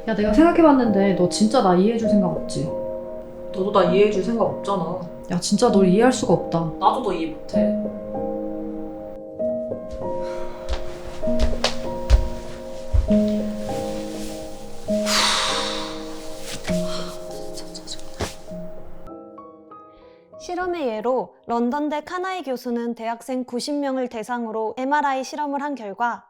야, 내가 생각해봤는데 너 진짜 나 이해해줄 생각 없지? 너도 나 이해해줄 생각 없잖아. 야, 진짜 널 이해할 수가 없다. 나도 너 이해 못해. 실험의 예로 런던대 카나이 교수는 대학생 90명을 대상으로 MRI 실험을 한 결과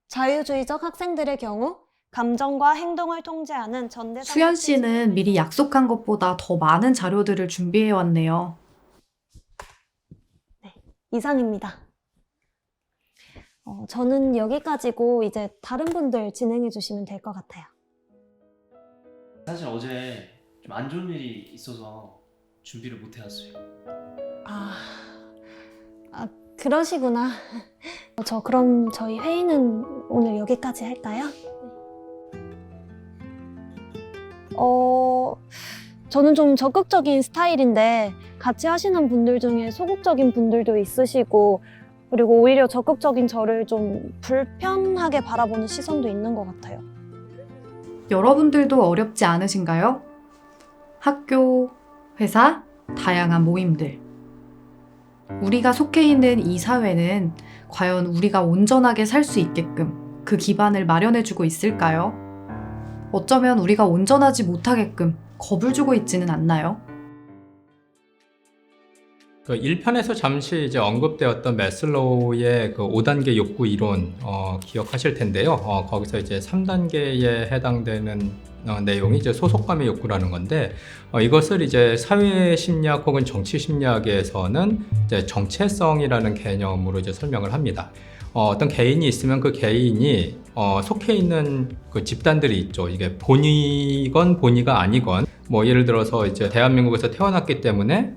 자유주의적 학생들의 경우 감정과 행동을 통제하는 전대 수연 씨는 미리 약속한 것보다 더 많은 자료들을 준비해왔네요. 이상입니다. 저는 여기까지고 이제 다른 분들 진행해 주시면 될 것 같아요. 사실 어제 좀 안 좋은 일이 있어서 준비를 못 해왔어요. 그러시구나. 그럼 저희 회의는 오늘 여기까지 할까요? 저는 좀 적극적인 스타일인데 같이 하시는 분들 중에 소극적인 분들도 있으시고 그리고 오히려 적극적인 저를 좀 불편하게 바라보는 시선도 있는 것 같아요. 여러분들도 어렵지 않으신가요? 학교, 회사, 다양한 모임들. 우리가 속해 있는 이 사회는 과연 우리가 온전하게 살 수 있게끔 그 기반을 마련해주고 있을까요? 어쩌면 우리가 온전하지 못하게끔 겁을 주고 있지는 않나요? 그 1편에서 잠시 이제 언급되었던 매슬로우의 그 5단계 욕구 이론 기억하실 텐데요. 거기서 이제 3단계에 해당되는 내용이 이제 소속감의 욕구라는 건데 이것을 이제 사회 심리학 혹은 정치 심리학에서는 이제 정체성이라는 개념으로 이제 설명을 합니다. 어떤 개인이 있으면 그 개인이 속해 있는 그 집단들이 있죠. 이게 본이건 본이가 아니건 뭐 예를 들어서 이제 대한민국에서 태어났기 때문에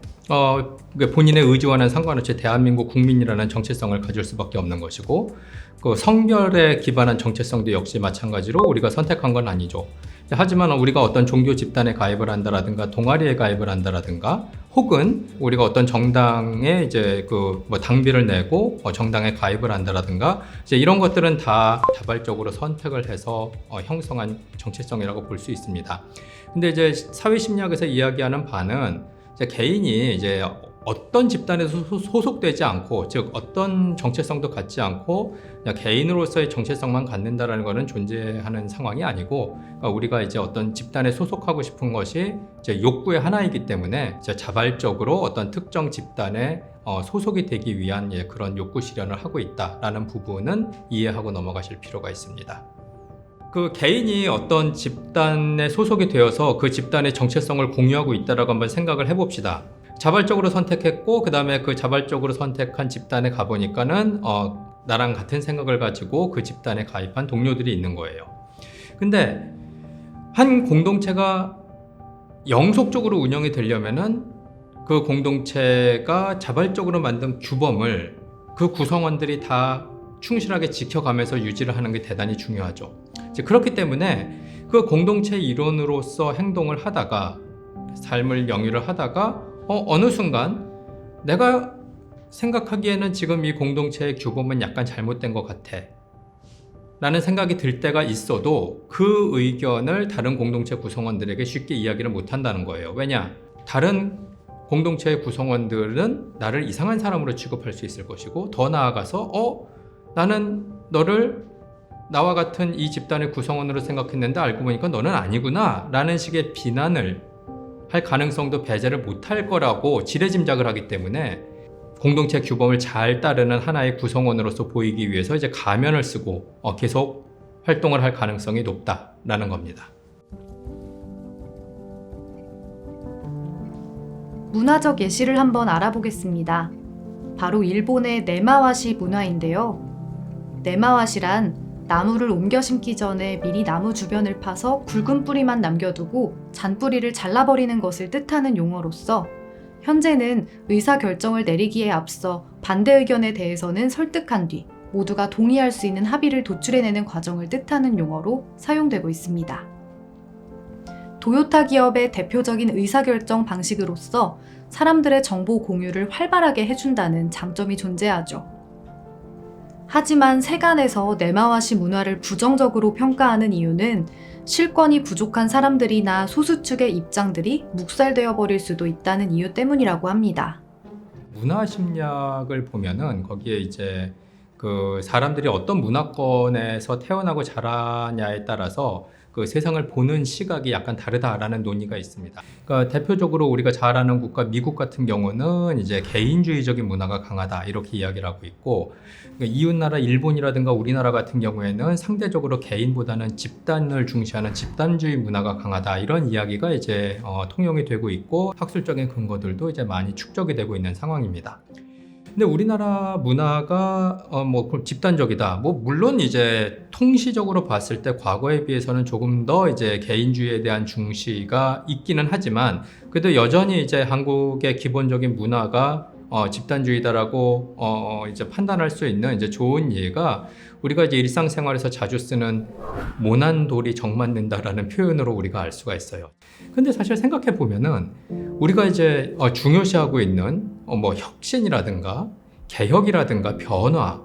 본인의 의지와는 상관없이 대한민국 국민이라는 정체성을 가질 수밖에 없는 것이고 그 성별에 기반한 정체성도 역시 마찬가지로 우리가 선택한 건 아니죠. 하지만 우리가 어떤 종교 집단에 가입을 한다라든가 동아리에 가입을 한다라든가 혹은 우리가 어떤 정당에 이제 그 뭐 당비를 내고 정당에 가입을 한다라든가 이제 이런 것들은 다 자발적으로 선택을 해서 형성한 정체성이라고 볼 수 있습니다. 근데 이제 사회심리학에서 이야기하는 바는 이제 개인이 이제 어떤 집단에서 소속되지 않고 즉 어떤 정체성도 갖지 않고 그냥 개인으로서의 정체성만 갖는다라는 것은 존재하는 상황이 아니고 그러니까 우리가 이제 어떤 집단에 소속하고 싶은 것이 이제 욕구의 하나이기 때문에 이제 자발적으로 어떤 특정 집단에 소속이 되기 위한 그런 욕구 실현을 하고 있다라는 부분은 이해하고 넘어가실 필요가 있습니다. 그 개인이 어떤 집단에 소속이 되어서 그 집단의 정체성을 공유하고 있다라고 한번 생각을 해봅시다. 자발적으로 선택했고 그 다음에 그 자발적으로 선택한 집단에 가보니까는 나랑 같은 생각을 가지고 그 집단에 가입한 동료들이 있는 거예요. 근데 한 공동체가 영속적으로 운영이 되려면은 그 공동체가 자발적으로 만든 규범을 그 구성원들이 다 충실하게 지켜가면서 유지를 하는 게 대단히 중요하죠. 그렇기 때문에 그 공동체 일원으로서 행동을 하다가 삶을 영위를 하다가 어느 순간 내가 생각하기에는 지금 이 공동체의 규범은 약간 잘못된 것 같아 라는 생각이 들 때가 있어도 그 의견을 다른 공동체 구성원들에게 쉽게 이야기를 못 한다는 거예요. 왜냐? 다른 공동체의 구성원들은 나를 이상한 사람으로 취급할 수 있을 것이고 더 나아가서 나는 너를 나와 같은 이 집단의 구성원으로 생각했는데 알고 보니까 너는 아니구나 라는 식의 비난을 할 가능성도 배제를 못할 거라고 지레짐작을 하기 때문에 공동체 규범을 잘 따르는 하나의 구성원으로서 보이기 위해서 이제 가면을 쓰고 계속 활동을 할 가능성이 높다라는 겁니다. 문화적 예시를 한번 알아보겠습니다. 바로 일본의 네마와시 문화인데요. 네마와시란 나무를 옮겨 심기 전에 미리 나무 주변을 파서 굵은 뿌리만 남겨두고 잔뿌리를 잘라버리는 것을 뜻하는 용어로서 현재는 의사결정을 내리기에 앞서 반대 의견에 대해서는 설득한 뒤 모두가 동의할 수 있는 합의를 도출해내는 과정을 뜻하는 용어로 사용되고 있습니다. 도요타 기업의 대표적인 의사결정 방식으로서 사람들의 정보 공유를 활발하게 해준다는 장점이 존재하죠. 하지만 세간에서 네마와시 문화를 부정적으로 평가하는 이유는 실권이 부족한 사람들이나 소수 측의 입장들이 묵살되어 버릴 수도 있다는 이유 때문이라고 합니다. 문화 심리학을 보면은 거기에 이제 그 사람들이 어떤 문화권에서 태어나고 자라냐에 따라서 그 세상을 보는 시각이 약간 다르다라는 논의가 있습니다. 그러니까 대표적으로 우리가 잘 아는 국가 미국 같은 경우는 이제 개인주의적인 문화가 강하다 이렇게 이야기를 하고 있고, 그러니까 이웃나라 일본이라든가 우리나라 같은 경우에는 상대적으로 개인보다는 집단을 중시하는 집단주의 문화가 강하다 이런 이야기가 이제 통용이 되고 있고, 학술적인 근거들도 이제 많이 축적이 되고 있는 상황입니다. 근데 우리나라 문화가 뭐 집단적이다. 뭐 물론 이제 통시적으로 봤을 때 과거에 비해서는 조금 더 이제 개인주의에 대한 중시가 있기는 하지만, 그래도 여전히 이제 한국의 기본적인 문화가 집단주의다라고 이제 판단할 수 있는 이제 좋은 예가, 우리가 이제 일상생활에서 자주 쓰는 모난 돌이 정 맞는다라는 표현으로 우리가 알 수가 있어요. 근데 사실 생각해 보면은 우리가 이제 중요시하고 있는 뭐 혁신이라든가 개혁이라든가 변화,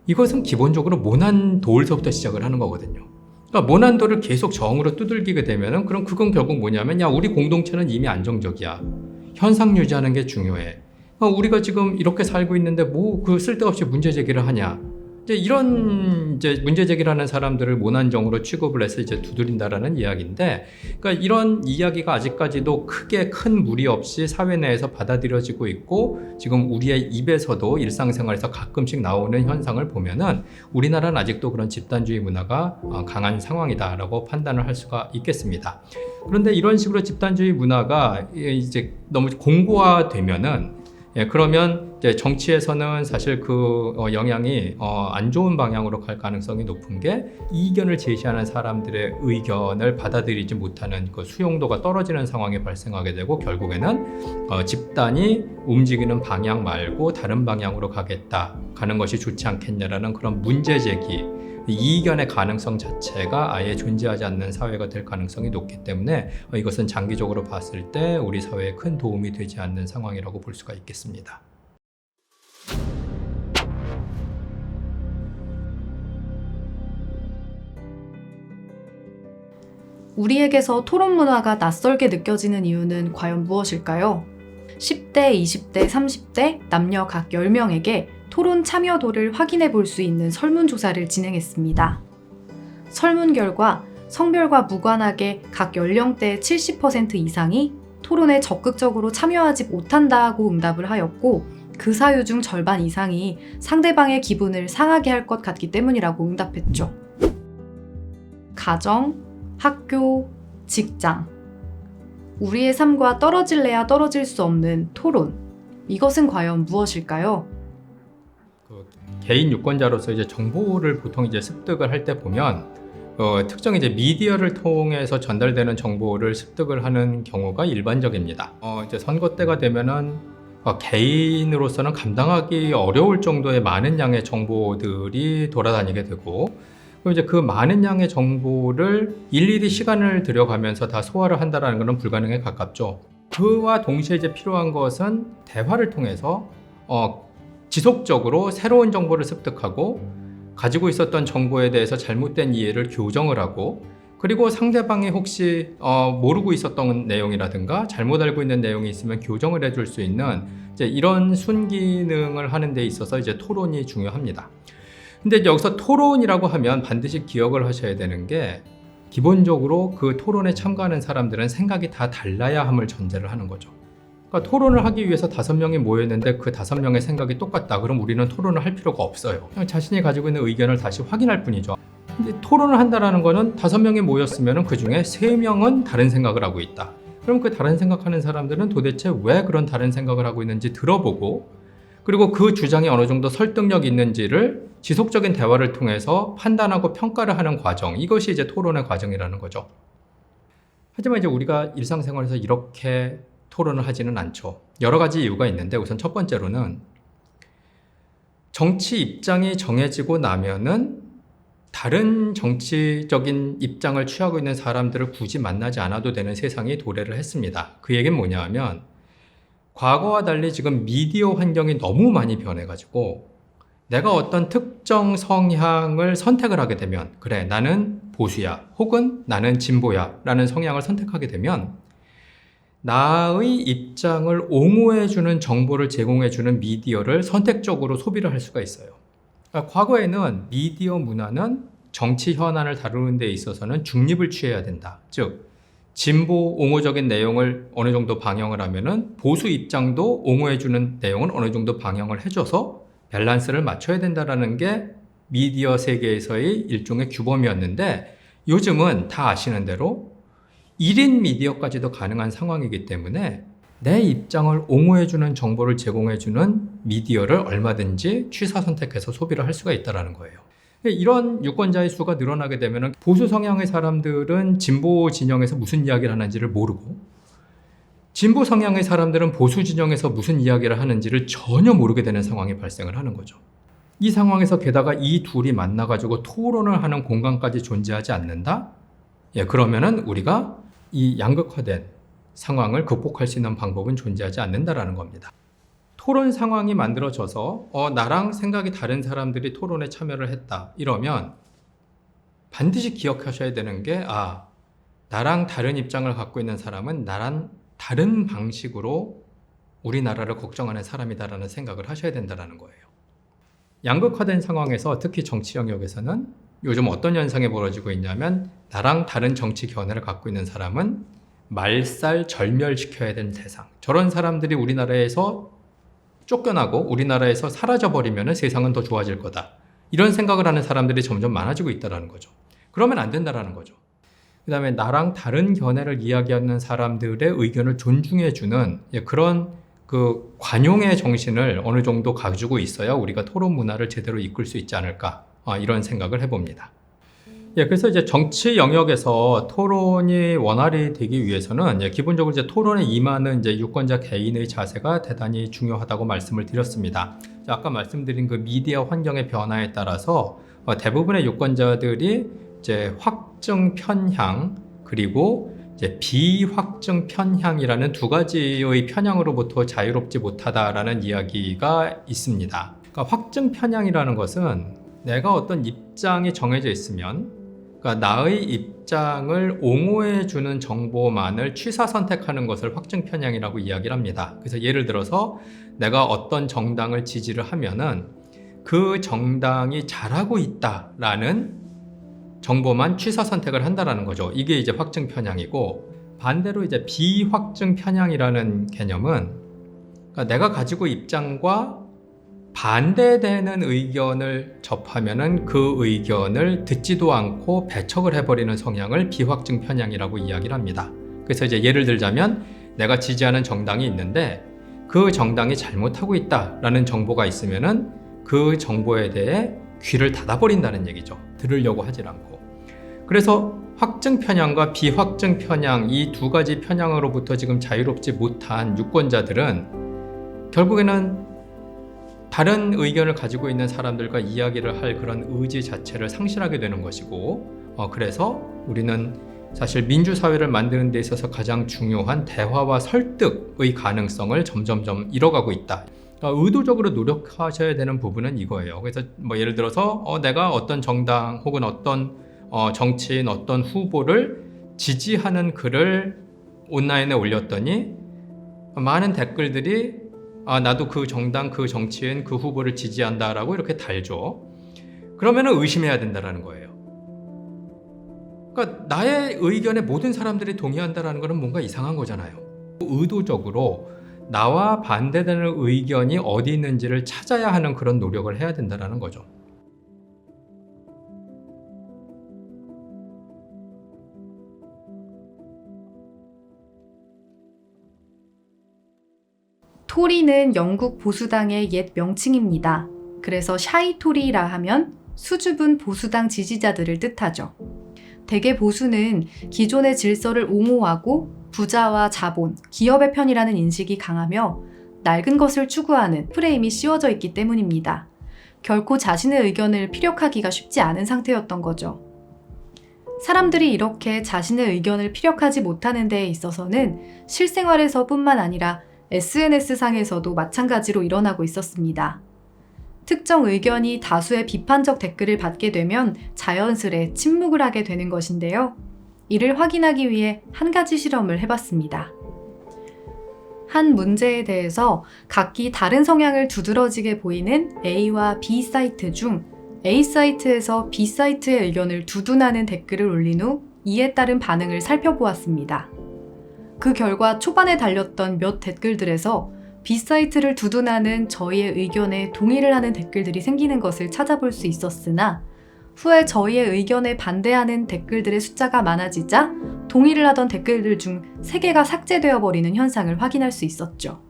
이것은 기본적으로 모난 돌서부터 시작을 하는 거거든요. 그러니까 모난 돌을 계속 정으로 두들기게 되면은 그럼 그건 결국 뭐냐면, 야, 우리 공동체는 이미 안정적이야. 현상 유지하는 게 중요해. 우리가 지금 이렇게 살고 있는데 뭐 그 쓸데없이 문제 제기를 하냐. 이제 이런 이제 문제 제기를 하는 사람들을 모난정으로 취급을 해서 이제 두드린다라는 이야기인데, 그러니까 이런 이야기가 아직까지도 크게 큰 무리 없이 사회 내에서 받아들여지고 있고, 지금 우리의 입에서도 일상생활에서 가끔씩 나오는 현상을 보면은 우리나라는 아직도 그런 집단주의 문화가 강한 상황이다라고 판단을 할 수가 있겠습니다. 그런데 이런 식으로 집단주의 문화가 이제 너무 공고화되면은, 그러면 이제 정치에서는 사실 그 영향이 안 좋은 방향으로 갈 가능성이 높은 게, 이견을 제시하는 사람들의 의견을 받아들이지 못하는 그 수용도가 떨어지는 상황이 발생하게 되고, 결국에는 집단이 움직이는 방향 말고 다른 방향으로 가는 것이 좋지 않겠냐라는 그런 문제 제기, 이견의 가능성 자체가 아예 존재하지 않는 사회가 될 가능성이 높기 때문에 이것은 장기적으로 봤을 때 우리 사회에 큰 도움이 되지 않는 상황이라고 볼 수가 있겠습니다. 우리에게서 토론 문화가 낯설게 느껴지는 이유는 과연 무엇일까요? 10대, 20대, 30대 남녀 각 10명에게 토론 참여도를 확인해 볼 수 있는 설문조사를 진행했습니다. 설문 결과 성별과 무관하게 각 연령대 70% 이상이 토론에 적극적으로 참여하지 못한다고 응답을 하였고, 그 사유 중 절반 이상이 상대방의 기분을 상하게 할 것 같기 때문이라고 응답했죠. 가정, 학교, 직장. 우리의 삶과 떨어질래야 떨어질 수 없는 토론. 이것은 과연 무엇일까요? 개인 유권자로서 이제 정보를 보통 이제 습득을 할 때 보면 특정 이제 미디어를 통해서 전달되는 정보를 습득을 하는 경우가 일반적입니다. 이제 선거 때가 되면은 개인으로서는 감당하기 어려울 정도의 많은 양의 정보들이 돌아다니게 되고, 그럼 이제 그 많은 양의 정보를 일일이 시간을 들여가면서 다 소화를 한다라는 것은 불가능에 가깝죠. 그와 동시에 이제 필요한 것은 대화를 통해서 지속적으로 새로운 정보를 습득하고, 가지고 있었던 정보에 대해서 잘못된 이해를 교정을 하고, 그리고 상대방이 혹시 모르고 있었던 내용이라든가 잘못 알고 있는 내용이 있으면 교정을 해줄 수 있는 이제 이런 순기능을 하는 데 있어서 이제 토론이 중요합니다. 근데 이제 여기서 토론이라고 하면 반드시 기억을 하셔야 되는 게, 기본적으로 그 토론에 참가하는 사람들은 생각이 다 달라야 함을 전제를 하는 거죠. 그러니까 토론을 하기 위해서 5명이 모였는데 그 5명의 생각이 똑같다. 그럼 우리는 토론을 할 필요가 없어요. 그냥 자신이 가지고 있는 의견을 다시 확인할 뿐이죠. 근데 토론을 한다라는 거는 5명이 모였으면 그 중에 3명은 다른 생각을 하고 있다. 그럼 그 다른 생각하는 사람들은 도대체 왜 그런 다른 생각을 하고 있는지 들어보고, 그리고 그 주장이 어느 정도 설득력이 있는지를 지속적인 대화를 통해서 판단하고 평가를 하는 과정, 이것이 이제 토론의 과정이라는 거죠. 하지만 이제 우리가 일상생활에서 이렇게 토론을 하지는 않죠. 여러 가지 이유가 있는데, 우선 첫 번째로는 정치 입장이 정해지고 나면은 다른 정치적인 입장을 취하고 있는 사람들을 굳이 만나지 않아도 되는 세상이 도래를 했습니다. 그 얘기는 뭐냐 하면, 과거와 달리 지금 미디어 환경이 너무 많이 변해가지고 내가 어떤 특정 성향을 선택을 하게 되면, 그래, 나는 보수야, 혹은 나는 진보야 라는 성향을 선택하게 되면 나의 입장을 옹호해주는 정보를 제공해주는 미디어를 선택적으로 소비를 할 수가 있어요. 그러니까 과거에는 미디어 문화는 정치 현안을 다루는 데 있어서는 중립을 취해야 된다. 즉, 진보 옹호적인 내용을 어느 정도 방영을 하면은 보수 입장도 옹호해주는 내용은 어느 정도 방영을 해줘서 밸런스를 맞춰야 된다라는 게 미디어 세계에서의 일종의 규범이었는데, 요즘은 다 아시는 대로 1인 미디어까지도 가능한 상황이기 때문에 내 입장을 옹호해주는 정보를 제공해주는 미디어를 얼마든지 취사 선택해서 소비를 할 수가 있다는 거예요. 이런 유권자의 수가 늘어나게 되면 보수 성향의 사람들은 진보 진영에서 무슨 이야기를 하는지를 모르고, 진보 성향의 사람들은 보수 진영에서 무슨 이야기를 하는지를 전혀 모르게 되는 상황이 발생을 하는 거죠. 이 상황에서 게다가 이 둘이 만나가지고 토론을 하는 공간까지 존재하지 않는다? 그러면은 우리가 이 양극화된 상황을 극복할 수 있는 방법은 존재하지 않는다라는 겁니다. 토론 상황이 만들어져서 나랑 생각이 다른 사람들이 토론에 참여를 했다 이러면 반드시 기억하셔야 되는 게, 나랑 다른 입장을 갖고 있는 사람은 나랑 다른 방식으로 우리나라를 걱정하는 사람이다라는 생각을 하셔야 된다는 거예요. 양극화된 상황에서 특히 정치 영역에서는 요즘 어떤 현상이 벌어지고 있냐면, 나랑 다른 정치 견해를 갖고 있는 사람은 말살 절멸시켜야 되는 대상, 저런 사람들이 우리나라에서 쫓겨나고 우리나라에서 사라져버리면 세상은 더 좋아질 거다, 이런 생각을 하는 사람들이 점점 많아지고 있다는 거죠. 그러면 안 된다는 거죠. 그 다음에 나랑 다른 견해를 이야기하는 사람들의 의견을 존중해주는 그런 그 관용의 정신을 어느 정도 가지고 있어야 우리가 토론 문화를 제대로 이끌 수 있지 않을까, 이런 생각을 해봅니다. 그래서 이제 정치 영역에서 토론이 원활히 되기 위해서는 기본적으로 이제 토론에 임하는 이제 유권자 개인의 자세가 대단히 중요하다고 말씀을 드렸습니다. 아까 말씀드린 그 미디어 환경의 변화에 따라서 대부분의 유권자들이 이제 확증 편향 그리고 이제 비확증 편향이라는 두 가지의 편향으로부터 자유롭지 못하다라는 이야기가 있습니다. 그러니까 확증 편향이라는 것은 내가 어떤 입장이 정해져 있으면, 그러니까 나의 입장을 옹호해주는 정보만을 취사 선택하는 것을 확증 편향이라고 이야기를 합니다. 그래서 예를 들어서 내가 어떤 정당을 지지를 하면은 그 정당이 잘하고 있다라는 정보만 취사 선택을 한다라는 거죠. 이게 이제 확증 편향이고, 반대로 이제 비확증 편향이라는 개념은, 그러니까 내가 가지고 입장과 반대되는 의견을 접하면은 그 의견을 듣지도 않고 배척을 해버리는 성향을 비확증 편향이라고 이야기를 합니다. 그래서 이제 예를 들자면, 내가 지지하는 정당이 있는데 그 정당이 잘못하고 있다라는 정보가 있으면은 그 정보에 대해 귀를 닫아버린다는 얘기죠. 들으려고 하질 않고. 그래서 확증 편향과 비확증 편향, 이 두 가지 편향으로부터 지금 자유롭지 못한 유권자들은 결국에는 다른 의견을 가지고 있는 사람들과 이야기를 할 그런 의지 자체를 상실하게 되는 것이고, 그래서 우리는 사실 민주사회를 만드는 데 있어서 가장 중요한 대화와 설득의 가능성을 점점점 잃어가고 있다. 의도적으로 노력하셔야 되는 부분은 이거예요. 그래서 예를 들어서 내가 어떤 정당 혹은 어떤 정치인, 어떤 후보를 지지하는 글을 온라인에 올렸더니 많은 댓글들이 나도 그 정당, 그 정치인, 그 후보를 지지한다라고 이렇게 달죠. 그러면은 의심해야 된다는 거예요. 그러니까 나의 의견에 모든 사람들이 동의한다는 것은 뭔가 이상한 거잖아요. 의도적으로 나와 반대되는 의견이 어디 있는지를 찾아야 하는 그런 노력을 해야 된다는 거죠. 토리는 영국 보수당의 옛 명칭입니다. 그래서 샤이 토리라 하면 수줍은 보수당 지지자들을 뜻하죠. 대개 보수는 기존의 질서를 옹호하고 부자와 자본, 기업의 편이라는 인식이 강하며 낡은 것을 추구하는 프레임이 씌워져 있기 때문입니다. 결코 자신의 의견을 피력하기가 쉽지 않은 상태였던 거죠. 사람들이 이렇게 자신의 의견을 피력하지 못하는 데에 있어서는 실생활에서뿐만 아니라 SNS상에서도 마찬가지로 일어나고 있었습니다. 특정 의견이 다수의 비판적 댓글을 받게 되면 자연스레 침묵을 하게 되는 것인데요. 이를 확인하기 위해 한 가지 실험을 해봤습니다. 한 문제에 대해서 각기 다른 성향을 두드러지게 보이는 A와 B 사이트 중 A 사이트에서 B 사이트의 의견을 두둔하는 댓글을 올린 후 이에 따른 반응을 살펴보았습니다. 그 결과 초반에 달렸던 몇 댓글들에서 B 사이트를 두둔하는 저희의 의견에 동의를 하는 댓글들이 생기는 것을 찾아볼 수 있었으나 후에 저희의 의견에 반대하는 댓글들의 숫자가 많아지자 동의를 하던 댓글들 중 3개가 삭제되어 버리는 현상을 확인할 수 있었죠.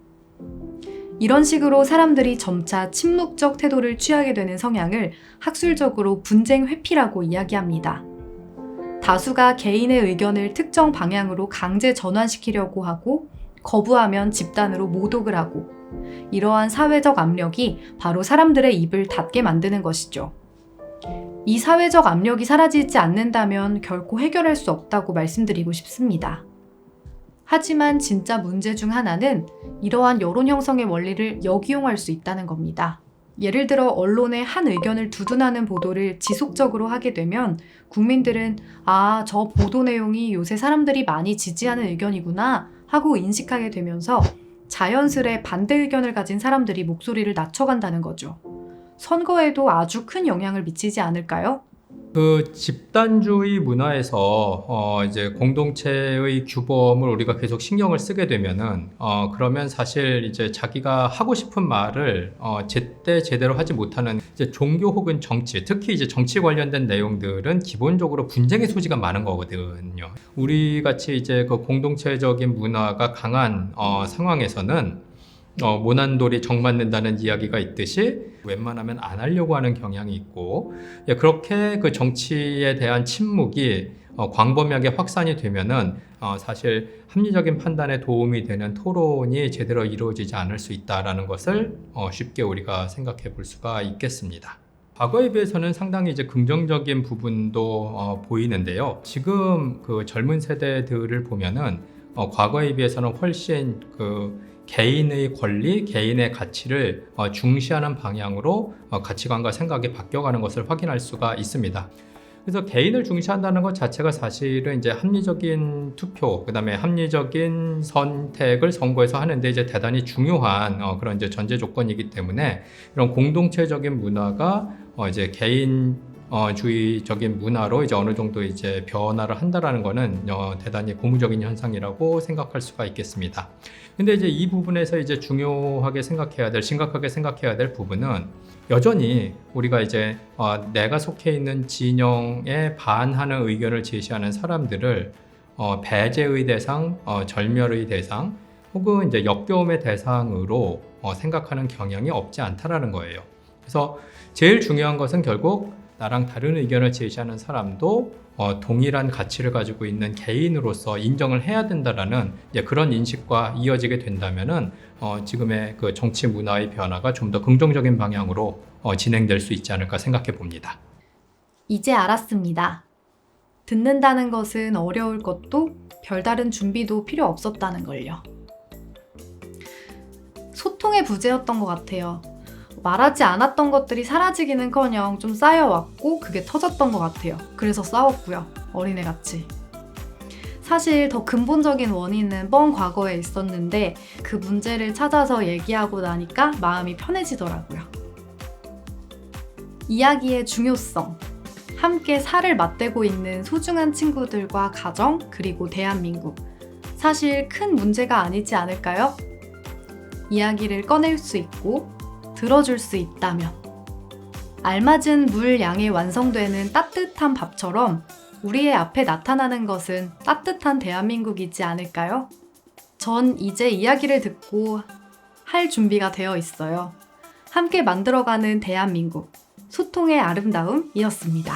이런 식으로 사람들이 점차 침묵적 태도를 취하게 되는 성향을 학술적으로 분쟁 회피라고 이야기합니다. 다수가 개인의 의견을 특정 방향으로 강제 전환시키려고 하고 거부하면 집단으로 모독을 하고 이러한 사회적 압력이 바로 사람들의 입을 닫게 만드는 것이죠. 이 사회적 압력이 사라지지 않는다면 결코 해결할 수 없다고 말씀드리고 싶습니다. 하지만 진짜 문제 중 하나는 이러한 여론 형성의 원리를 역이용할 수 있다는 겁니다. 예를 들어 언론의 한 의견을 두둔하는 보도를 지속적으로 하게 되면 국민들은 아, 저 보도 내용이 요새 사람들이 많이 지지하는 의견이구나 하고 인식하게 되면서 자연스레 반대 의견을 가진 사람들이 목소리를 낮춰간다는 거죠. 선거에도 아주 큰 영향을 미치지 않을까요? 그 집단주의 문화에서 이제 공동체의 규범을 우리가 계속 신경을 쓰게 되면은 그러면 사실 이제 자기가 하고 싶은 말을 제때 제대로 하지 못하는 이제 종교 혹은 정치, 특히 이제 정치 관련된 내용들은 기본적으로 분쟁의 소지가 많은 거거든요. 우리 같이 이제 그 공동체적인 문화가 강한 상황에서는 모난돌이 정맞는다는 이야기가 있듯이 웬만하면 안 하려고 하는 경향이 있고 그렇게 그 정치에 대한 침묵이 광범위하게 확산이 되면은 사실 합리적인 판단에 도움이 되는 토론이 제대로 이루어지지 않을 수 있다라는 것을 쉽게 우리가 생각해 볼 수가 있겠습니다. 과거에 비해서는 상당히 이제 긍정적인 부분도 보이는데요. 지금 그 젊은 세대들을 보면은 과거에 비해서는 훨씬 그 개인의 권리, 개인의 가치를 중시하는 방향으로 가치관과 생각이 바뀌어가는 것을 확인할 수가 있습니다. 그래서 개인을 중시한다는 것 자체가 사실은 이제 합리적인 투표, 그다음에 합리적인 선택을 선거에서 하는데 이제 대단히 중요한 그런 이제 전제 조건이기 때문에 이런 공동체적인 문화가 이제 주의적인 문화로 이제 어느 정도 이제 변화를 한다라는 것은 대단히 고무적인 현상이라고 생각할 수가 있겠습니다. 근데 이제 이 부분에서 이제 중요하게 생각해야 될, 심각하게 생각해야 될 부분은 여전히 우리가 이제 내가 속해 있는 진영에 반하는 의견을 제시하는 사람들을 배제의 대상, 절멸의 대상, 혹은 이제 역겨움의 대상으로 생각하는 경향이 없지 않다라는 거예요. 그래서 제일 중요한 것은 결국 나랑 다른 의견을 제시하는 사람도 동일한 가치를 가지고 있는 개인으로서 인정을 해야 된다라는 그런 인식과 이어지게 된다면은 지금의 그 정치 문화의 변화가 좀 더 긍정적인 방향으로 진행될 수 있지 않을까 생각해 봅니다. 이제 알았습니다. 듣는다는 것은 어려울 것도 별다른 준비도 필요 없었다는 걸요. 소통의 부재였던 것 같아요. 말하지 않았던 것들이 사라지기는커녕 좀 쌓여왔고 그게 터졌던 것 같아요. 그래서 싸웠고요. 어린애같이. 사실 더 근본적인 원인은 먼 과거에 있었는데 그 문제를 찾아서 얘기하고 나니까 마음이 편해지더라고요. 이야기의 중요성. 함께 살을 맞대고 있는 소중한 친구들과 가정, 그리고 대한민국. 사실 큰 문제가 아니지 않을까요? 이야기를 꺼낼 수 있고 들어줄 수 있다면 알맞은 물 양에 완성되는 따뜻한 밥처럼 우리의 앞에 나타나는 것은 따뜻한 대한민국이지 않을까요? 전 이제 이야기를 듣고 할 준비가 되어 있어요. 함께 만들어가는 대한민국, 소통의 아름다움이었습니다.